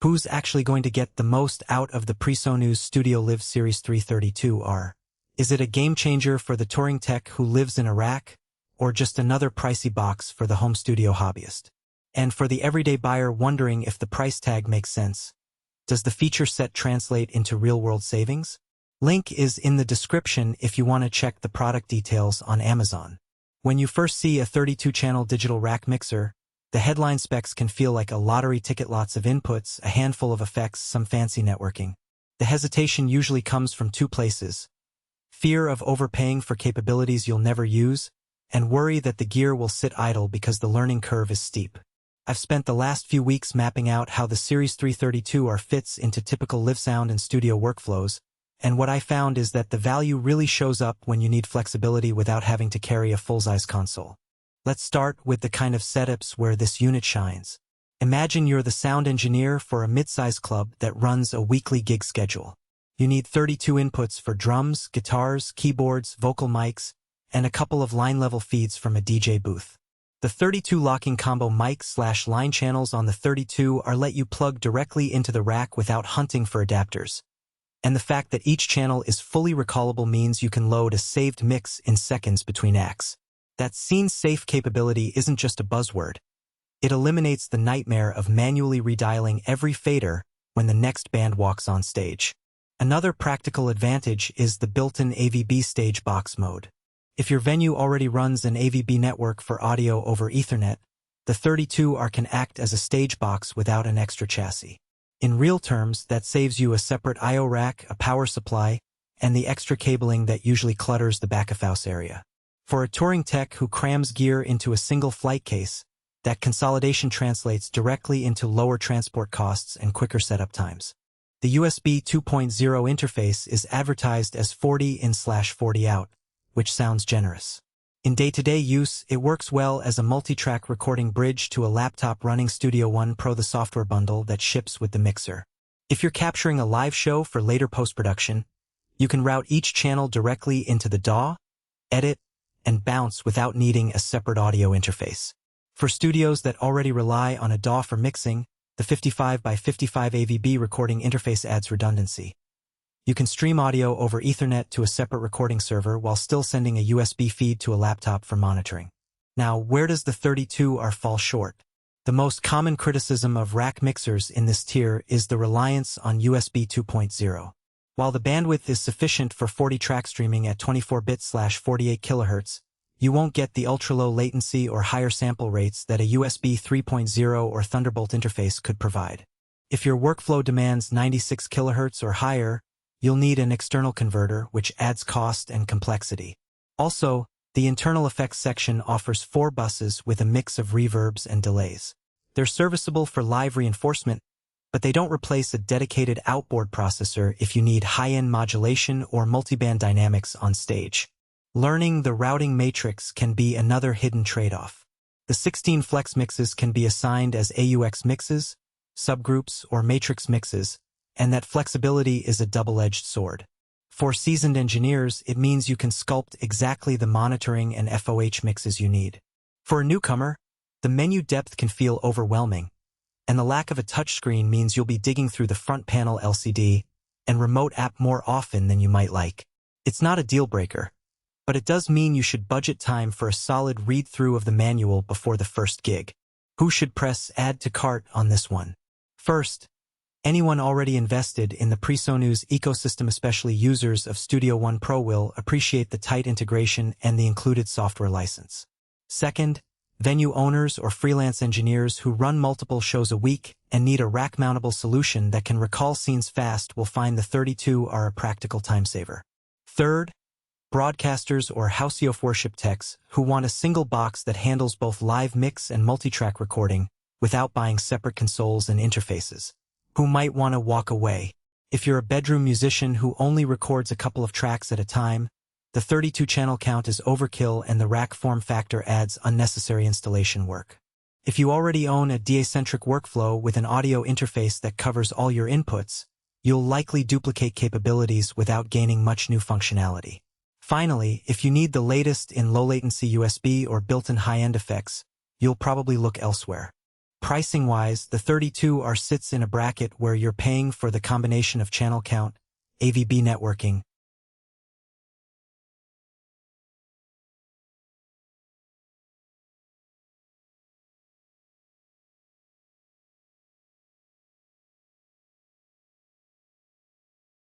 Who's actually going to get the most out of the PreSonus StudioLive Series 332R? Is it a game changer for the touring tech who lives in Iraq, or just another pricey box for the home studio hobbyist? And for the everyday buyer wondering if the price tag makes sense, does the feature set translate into real-world savings? Link is in the description if you want to check the product details on Amazon. When you first see a 32-channel digital rack mixer, the headline specs can feel like a lottery ticket: lots of inputs, a handful of effects, some fancy networking. The hesitation usually comes from two places: fear of overpaying for capabilities you'll never use, and worry that the gear will sit idle because the learning curve is steep. I've spent the last few weeks mapping out how the Series 332R fits into typical live sound and studio workflows, and what I found is that the value really shows up when you need flexibility without having to carry a full-size console. Let's start with the kind of setups where this unit shines. Imagine you're the sound engineer for a mid-size club that runs a weekly gig schedule. You need 32 inputs for drums, guitars, keyboards, vocal mics, and a couple of line-level feeds from a DJ booth. The 32 locking combo mic/line channels on the 32 are let you plug directly into the rack without hunting for adapters. And the fact that each channel is fully recallable means you can load a saved mix in seconds between acts. That scene-safe capability isn't just a buzzword. It eliminates the nightmare of manually redialing every fader when the next band walks on stage. Another practical advantage is the built-in AVB stage box mode. If your venue already runs an AVB network for audio over Ethernet, the 32R can act as a stage box without an extra chassis. In real terms, that saves you a separate I/O rack, a power supply, and the extra cabling that usually clutters the back-of-house area. For a touring tech who crams gear into a single flight case, that consolidation translates directly into lower transport costs and quicker setup times. The USB 2.0 interface is advertised as 40 in/40 out, which sounds generous. In day-to-day use, it works well as a multi-track recording bridge to a laptop running Studio One Pro, the software bundle that ships with the mixer. If you're capturing a live show for later post-production, you can route each channel directly into the DAW, edit, and bounce without needing a separate audio interface. For studios that already rely on a DAW for mixing, the 55x55 AVB recording interface adds redundancy. You can stream audio over Ethernet to a separate recording server while still sending a USB feed to a laptop for monitoring. Now, where does the 32R fall short? The most common criticism of rack mixers in this tier is the reliance on USB 2.0. While the bandwidth is sufficient for 40-track streaming at 24-bit/48 kHz, you won't get the ultra-low latency or higher sample rates that a USB 3.0 or Thunderbolt interface could provide. If your workflow demands 96 kHz or higher, you'll need an external converter, which adds cost and complexity. Also, the internal effects section offers 4 buses with a mix of reverbs and delays. They're serviceable for live reinforcement, but they don't replace a dedicated outboard processor if you need high-end modulation or multiband dynamics on stage. Learning the routing matrix can be another hidden trade-off. The 16 FlexMixes can be assigned as AUX mixes, subgroups, or matrix mixes, and that flexibility is a double-edged sword. For seasoned engineers, it means you can sculpt exactly the monitoring and FOH mixes you need. For a newcomer, the menu depth can feel overwhelming, and the lack of a touchscreen means you'll be digging through the front panel LCD and remote app more often than you might like. It's not a deal-breaker, but it does mean you should budget time for a solid read-through of the manual before the first gig. Who should press Add to Cart on this one? First, anyone already invested in the PreSonus ecosystem, especially users of Studio One Pro, will appreciate the tight integration and the included software license. Second, venue owners or freelance engineers who run multiple shows a week and need a rack-mountable solution that can recall scenes fast will find the 32R a practical time-saver. Third, broadcasters or house of worship techs who want a single box that handles both live mix and multi-track recording without buying separate consoles and interfaces, who might want to walk away. If you're a bedroom musician who only records a couple of tracks at a time, the 32-channel count is overkill and the rack form factor adds unnecessary installation work. If you already own a DA-centric workflow with an audio interface that covers all your inputs, you'll likely duplicate capabilities without gaining much new functionality. Finally, if you need the latest in low-latency USB or built-in high-end effects, you'll probably look elsewhere. Pricing-wise, the 32R sits in a bracket where you're paying for the combination of channel count, AVB networking,